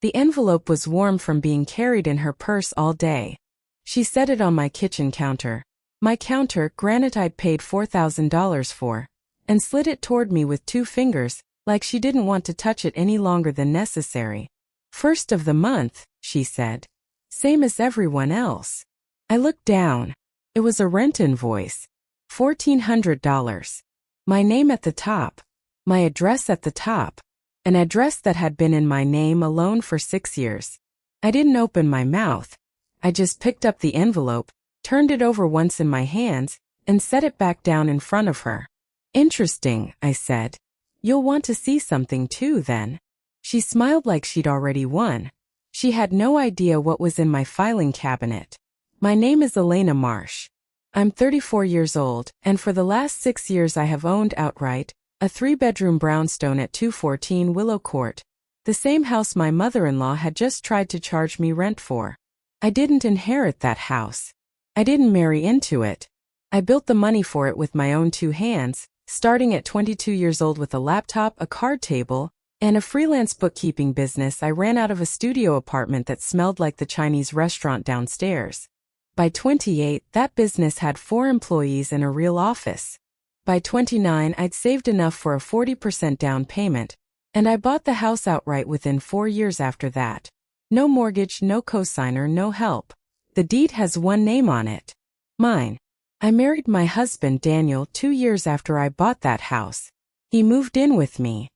The envelope was warm from being carried in her purse all day. She set it on my kitchen counter. My counter, granite I'd paid $4,000 for, and slid it toward me with 2 fingers, like she didn't want to touch it any longer than necessary. "First of the month," she said. "Same as everyone else." I looked down. It was a rent invoice. $1,400. My name at the top. My address at the top. An address that had been in my name alone for 6 years. I didn't open my mouth. I just picked up the envelope, turned it over once in my hands, and set it back down in front of her. "Interesting," I said. "You'll want to see something too, then." She smiled like she'd already won. She had no idea what was in my filing cabinet. "My name is Elena Marsh. I'm 34 years old, and for the last 6 years I have owned outright a 3-bedroom brownstone at 214 Willow Court, the same house my mother-in-law had just tried to charge me rent for. I didn't inherit that house. I didn't marry into it. I built the money for it with my own 2 hands, starting at 22 years old with a laptop, a card table, and a freelance bookkeeping business I ran out of a studio apartment that smelled like the Chinese restaurant downstairs. By 28, that business had 4 employees and a real office. By 29, I'd saved enough for a 40% down payment, and I bought the house outright within 4 years after that. No mortgage, no cosigner, no help. The deed has one name on it. Mine. I married my husband Daniel 2 years after I bought that house. He moved in with me.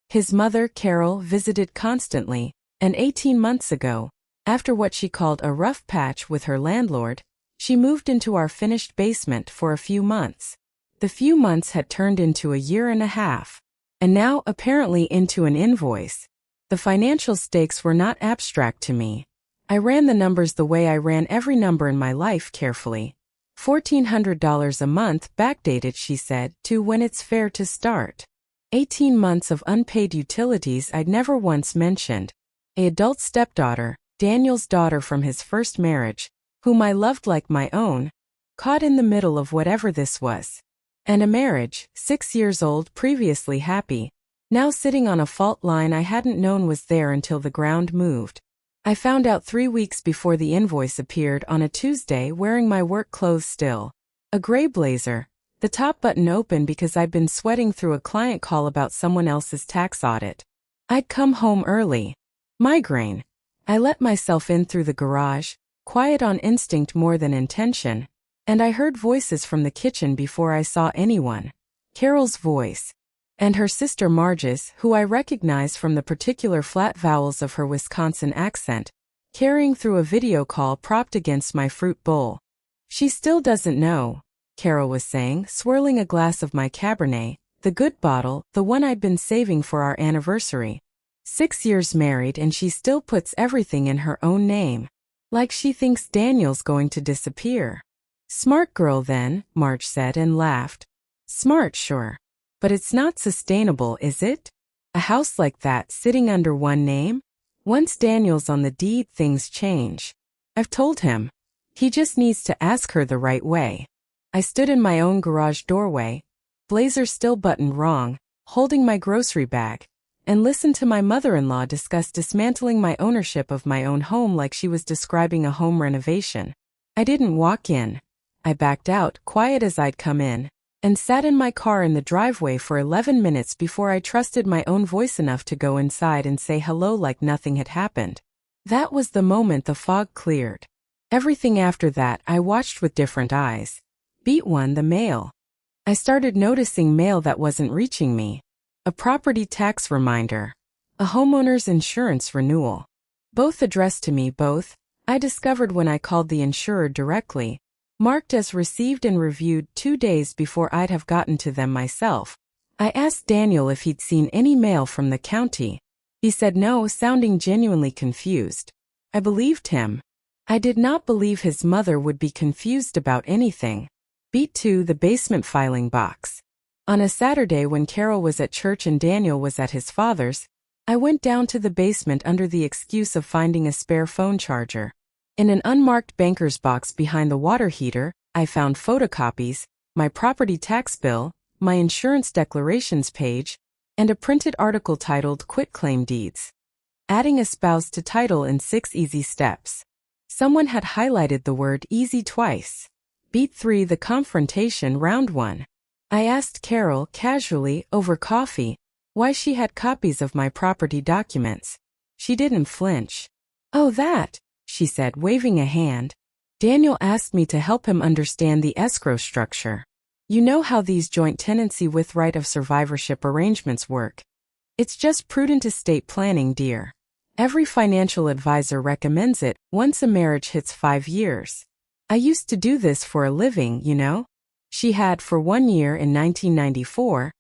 His mother, Carol, visited constantly, and 18 months ago, after what she called a rough patch with her landlord, she moved into our finished basement for a few months. The few months had turned into a year and a half, and now apparently into an invoice. The financial stakes were not abstract to me. I ran the numbers the way I ran every number in my life carefully. $1,400 a month backdated, she said, to when it's fair to start. 18 months of unpaid utilities I'd never once mentioned. An adult stepdaughter, Daniel's daughter from his first marriage, whom I loved like my own, caught in the middle of whatever this was. And a marriage, 6 years old, previously happy, now sitting on a fault line I hadn't known was there until the ground moved. I found out 3 weeks before the invoice appeared on a Tuesday, wearing my work clothes still. A gray blazer, the top button open because I'd been sweating through a client call about someone else's tax audit. I'd come home early. Migraine. I let myself in through the garage, quiet on instinct more than intention, and I heard voices from the kitchen before I saw anyone. Carol's voice. And her sister Marge's, who I recognized from the particular flat vowels of her Wisconsin accent, carrying through a video call propped against my fruit bowl. "She still doesn't know," Carol was saying, swirling a glass of my Cabernet, the good bottle, the one I'd been saving for our anniversary. 6 years married and she still puts everything in her own name. Like she thinks Daniel's going to disappear. "Smart girl then," Marge said and laughed. "Smart, sure. But it's not sustainable, is it? A house like that sitting under one name? Once Daniel's on the deed, things change. I've told him. He just needs to ask her the right way." I stood in my own garage doorway, blazer still buttoned wrong, holding my grocery bag, and listened to my mother-in-law discuss dismantling my ownership of my own home like she was describing a home renovation. I didn't walk in. I backed out, quiet as I'd come in, and sat in my car in the driveway for 11 minutes before I trusted my own voice enough to go inside and say hello like nothing had happened. That was the moment the fog cleared. Everything after that I watched with different eyes. Beat 1, the mail. I started noticing mail that wasn't reaching me. A property tax reminder. A homeowner's insurance renewal. Both addressed to me, both, I discovered when I called the insurer directly, marked as received and reviewed 2 days before I'd have gotten to them myself. I asked Daniel if he'd seen any mail from the county. He said no, sounding genuinely confused. I believed him. I did not believe his mother would be confused about anything. Beat 2, the basement filing box. On a Saturday when Carol was at church and Daniel was at his father's, I went down to the basement under the excuse of finding a spare phone charger. In an unmarked banker's box behind the water heater, I found photocopies, my property tax bill, my insurance declarations page, and a printed article titled Quitclaim Deeds. adding a spouse to title in 6 easy steps. Someone had highlighted the word easy twice. Beat 3, the confrontation, round 1. I asked Carol, casually, over coffee, why she had copies of my property documents. She didn't flinch. "Oh, that," she said, waving a hand. "Daniel asked me to help him understand the escrow structure. You know how these joint tenancy with right of survivorship arrangements work. It's just prudent estate planning, dear. Every financial advisor recommends it once a marriage hits 5 years. I used to do this for a living, you know." She had, for 1 year in 1994,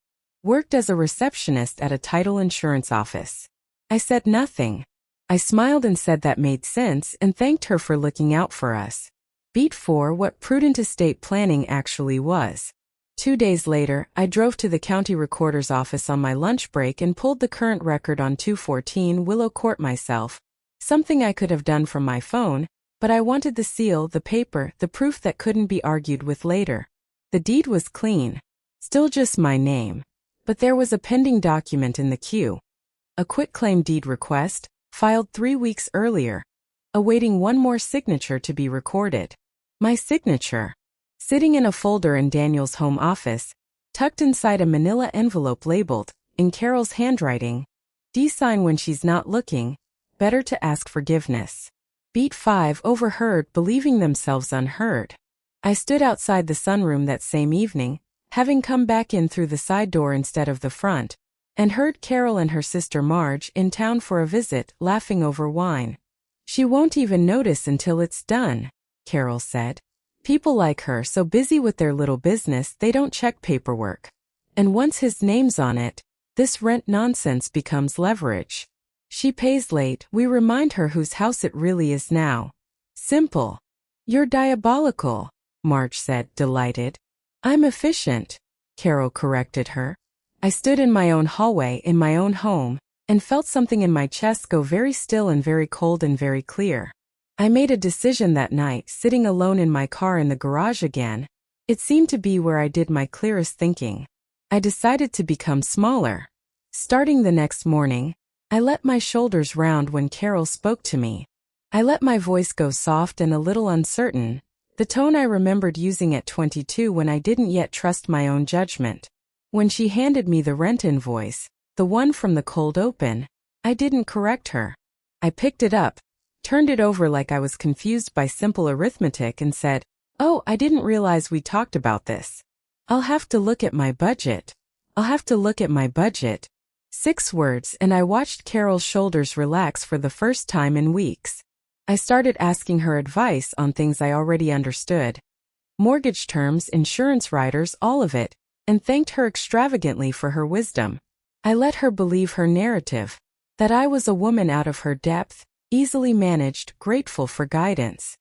worked as a receptionist at a title insurance office. I said nothing. I smiled and said that made sense and thanked her for looking out for us. Beat 4, what prudent estate planning actually was. 2 days later, I drove to the county recorder's office on my lunch break and pulled the current record on 214 Willow Court myself, something I could have done from my phone, but I wanted the seal, the paper, the proof that couldn't be argued with later. The deed was clean. Still just my name. But there was a pending document in the queue. A quitclaim deed request, filed 3 weeks earlier, awaiting one more signature to be recorded. My signature. Sitting in a folder in Daniel's home office, tucked inside a manila envelope labeled, in Carol's handwriting, "D sign when she's not looking, better to ask forgiveness." Beat 5, overheard, believing themselves unheard. I stood outside the sunroom that same evening, having come back in through the side door instead of the front, and heard Carol and her sister Marge in town for a visit, laughing over wine. "She won't even notice until it's done," Carol said. "People like her so busy with their little business they don't check paperwork. And once his name's on it, this rent nonsense becomes leverage. She pays late, we remind her whose house it really is now. Simple." "You're diabolical," Marge said, delighted. "I'm efficient," Carol corrected her. I stood in my own hallway in my own home, and felt something in my chest go very still and very cold and very clear. I made a decision that night, sitting alone in my car in the garage again. It seemed to be where I did my clearest thinking. I decided to become smaller. Starting the next morning, I let my shoulders round when Carol spoke to me. I let my voice go soft and a little uncertain, the tone I remembered using at 22 when I didn't yet trust my own judgment. When she handed me the rent invoice, the one from the cold open, I didn't correct her. I picked it up, turned it over like I was confused by simple arithmetic and said, "Oh, I didn't realize we talked about this. I'll have to look at my budget. I'll have to look at my budget." 6 words, and I watched Carol's shoulders relax for the first time in weeks. I started asking her advice on things I already understood. Mortgage terms, insurance riders, all of it, and thanked her extravagantly for her wisdom. I let her believe her narrative, that I was a woman out of her depth, easily managed, grateful for guidance.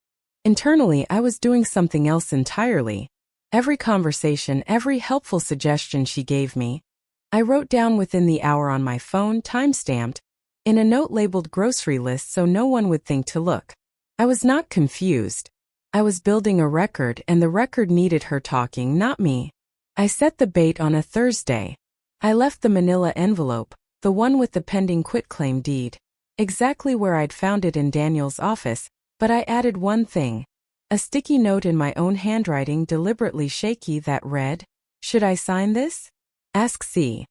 Internally, I was doing something else entirely. Every conversation, every helpful suggestion she gave me, I wrote down within the hour on my phone, time-stamped, in a note labeled grocery list so no one would think to look. I was not confused. I was building a record, and the record needed her talking, not me. I set the bait on a Thursday. I left the manila envelope, the one with the pending quitclaim deed, exactly where I'd found it in Daniel's office, but I added one thing. A sticky note in my own handwriting, deliberately shaky, that read, "Should I sign this? Ask C."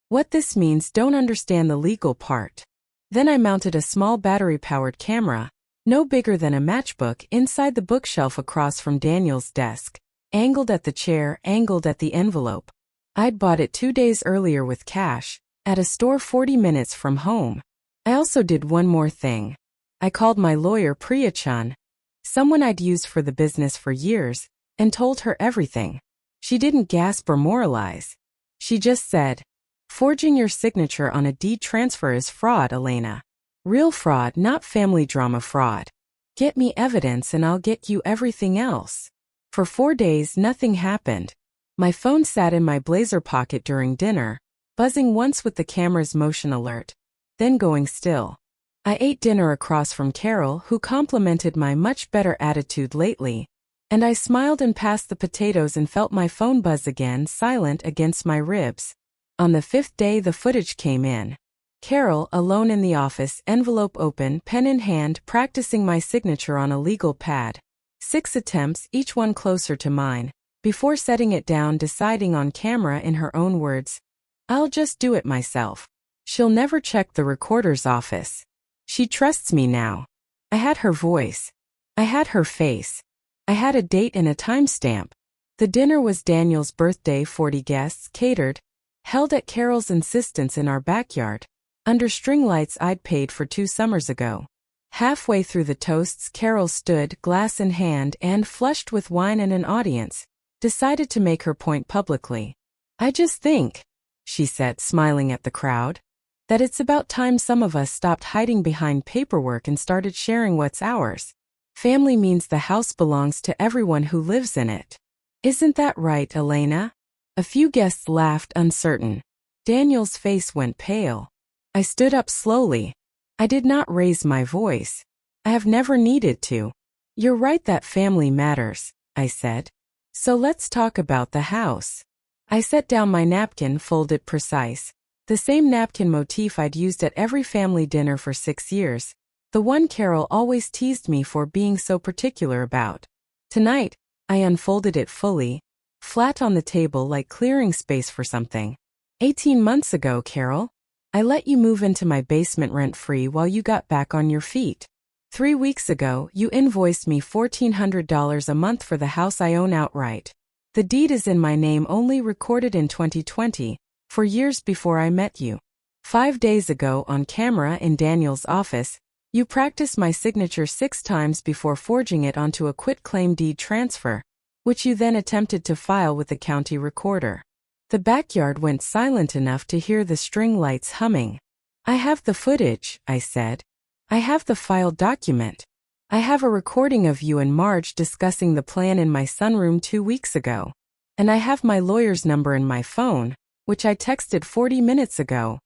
What this means, don't understand the legal part. Then I mounted a small battery-powered camera, no bigger than a matchbook, inside the bookshelf across from Daniel's desk, angled at the chair, angled at the envelope. I'd bought it 2 days earlier with cash, at a store 40 minutes from home. I also did one more thing. I called my lawyer Priya-chan, someone I'd used for the business for years, and told her everything. She didn't gasp or moralize. She just said, "Forging your signature on a deed transfer is fraud, Elena. Real fraud, not family drama fraud. Get me evidence and I'll get you everything else." For 4 days, nothing happened. My phone sat in my blazer pocket during dinner, buzzing once with the camera's motion alert, then going still. I ate dinner across from Carol, who complimented my much better attitude lately, and I smiled and passed the potatoes and felt my phone buzz again, silent against my ribs. On the 5th day the footage came in. Carol, alone in the office, envelope open, pen in hand, practicing my signature on a legal pad. 6 attempts, each one closer to mine. Before setting it down, deciding on camera in her own words, "I'll just do it myself. She'll never check the recorder's office. She trusts me now." I had her voice. I had her face. I had a date and a timestamp. The dinner was Daniel's birthday, 40 guests, catered, held at Carol's insistence in our backyard, under string lights I'd paid for 2 summers ago. Halfway through the toasts, Carol stood, glass in hand, and, flushed with wine and an audience, decided to make her point publicly. "I just think," she said, smiling at the crowd, "that it's about time some of us stopped hiding behind paperwork and started sharing what's ours. Family means the house belongs to everyone who lives in it. Isn't that right, Elena?" A few guests laughed, uncertain. Daniel's face went pale. I stood up slowly. I did not raise my voice. I have never needed to. "You're right that family matters," I said. "So let's talk about the house." I set down my napkin, folded precise. The same napkin motif I'd used at every family dinner for 6 years. The one Carol always teased me for being so particular about. Tonight, I unfolded it fully, flat on the table, like clearing space for something. 18 months ago, Carol, I let you move into my basement rent-free while you got back on your feet. 3 weeks ago, you invoiced me $1,400 a month for the house I own outright. The deed is in my name, only recorded in 2020, for years before I met you. 5 days ago, on camera in Daniel's office, you practiced my signature 6 times before forging it onto a quitclaim deed transfer, which you then attempted to file with the county recorder. The backyard went silent enough to hear the string lights humming. "I have the footage," I said. "I have the filed document. I have a recording of you and Marge discussing the plan in my sunroom 2 weeks ago. And I have my lawyer's number in my phone, which I texted 40 minutes ago,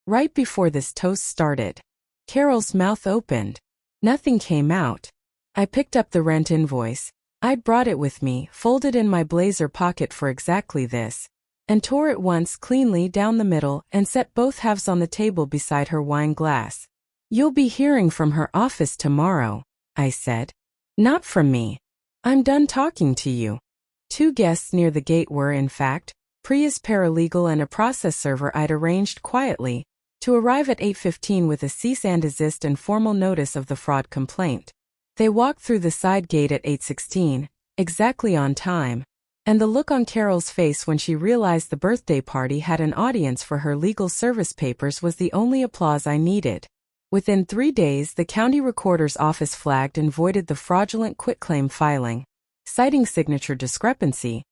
right before this toast started." Carol's mouth opened. Nothing came out. I picked up the rent invoice. I'd brought it with me, folded in my blazer pocket for exactly this, and tore it once cleanly down the middle and set both halves on the table beside her wine glass. "You'll be hearing from her office tomorrow," I said. "Not from me. I'm done talking to you." 2 guests near the gate were, in fact, Priya's paralegal and a process server I'd arranged quietly to arrive at 8:15 with a cease and desist and formal notice of the fraud complaint. They walked through the side gate at 8:16, exactly on time, and the look on Carol's face when she realized the birthday party had an audience for her legal service papers was the only applause I needed. Within 3 days, the county recorder's office flagged and voided the fraudulent quitclaim filing, citing signature discrepancy.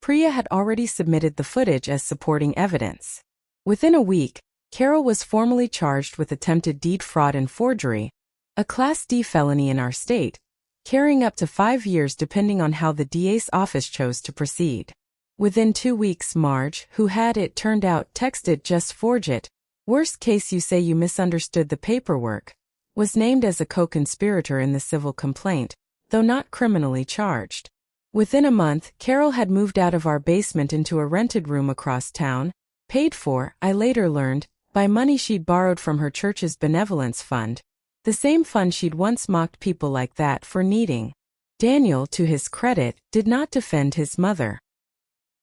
Priya had already submitted the footage as supporting evidence. Within a week, Carol was formally charged with attempted deed fraud and forgery, a Class D felony in our state, carrying up to 5 years depending on how the DA's office chose to proceed. Within 2 weeks, Marge, who had, it turned out, texted "just forge it, worst case you say you misunderstood the paperwork," was named as a co-conspirator in the civil complaint, though not criminally charged. Within a month, Carol had moved out of our basement into a rented room across town, paid for, I later learned, by money she'd borrowed from her church's benevolence fund, the same fund she'd once mocked people like that for needing. Daniel, to his credit, did not defend his mother.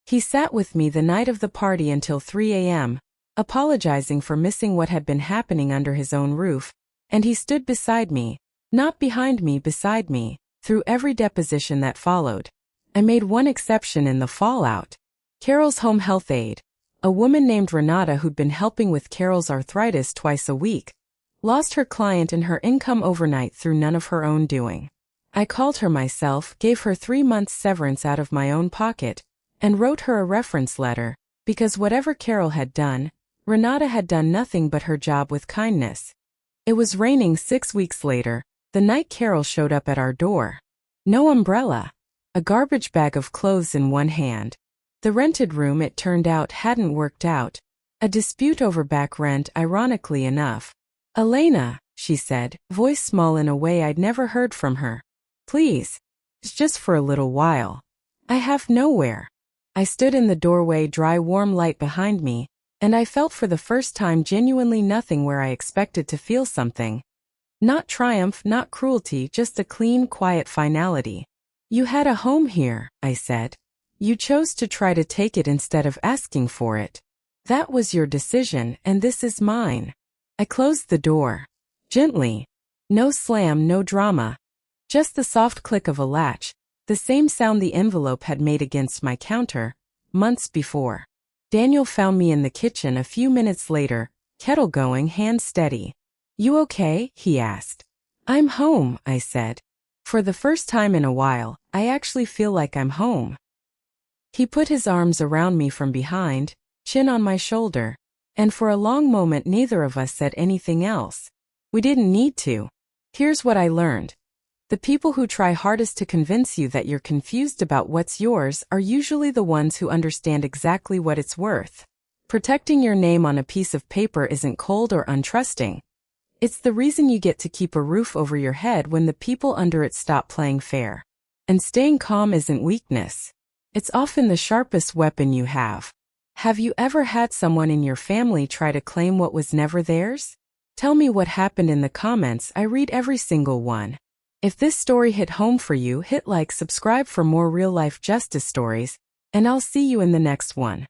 He sat with me the night of the party until 3 a.m., apologizing for missing what had been happening under his own roof, and he stood beside me, not behind me, beside me, through every deposition that followed. I made one exception in the fallout. Carol's home health aide, a woman named Renata who'd been helping with Carol's arthritis twice a week, lost her client and her income overnight through none of her own doing. I called her myself, gave her 3 months severance out of my own pocket, and wrote her a reference letter, because whatever Carol had done, Renata had done nothing but her job with kindness. It was raining 6 weeks later, the night Carol showed up at our door. No umbrella. A garbage bag of clothes in one hand. The rented room, it turned out, hadn't worked out. A dispute over back rent, ironically enough. "Elena," she said, voice small in a way I'd never heard from her. "Please. It's just for a little while. I have nowhere." I stood in the doorway, dry warm light behind me, And I felt for the first time genuinely nothing where I expected to feel something. Not triumph, not cruelty, just a clean, quiet finality. You had a home here, I said. You chose to try to take it instead of asking for it. That was your decision, and this is mine. I closed the door. Gently. No slam, no drama. Just the soft click of a latch, the same sound the envelope had made against my counter, months before. Daniel found me in the kitchen a few minutes later, kettle going, hand steady. You okay? He asked. I'm home, I said. For the first time in a while, I actually feel like I'm home. He put his arms around me from behind, chin on my shoulder, and for a long moment neither of us said anything else. We didn't need to. Here's what I learned. The people who try hardest to convince you that you're confused about what's yours are usually the ones who understand exactly what it's worth. Protecting your name on a piece of paper isn't cold or untrusting. It's the reason you get to keep a roof over your head when the people under it stop playing fair. And staying calm isn't weakness. It's often the sharpest weapon you have. Have you ever had someone in your family try to claim what was never theirs? Tell me what happened in the comments. I read every single one. If this story hit home for you, hit like, subscribe for more real-life justice stories, and I'll see you in the next one.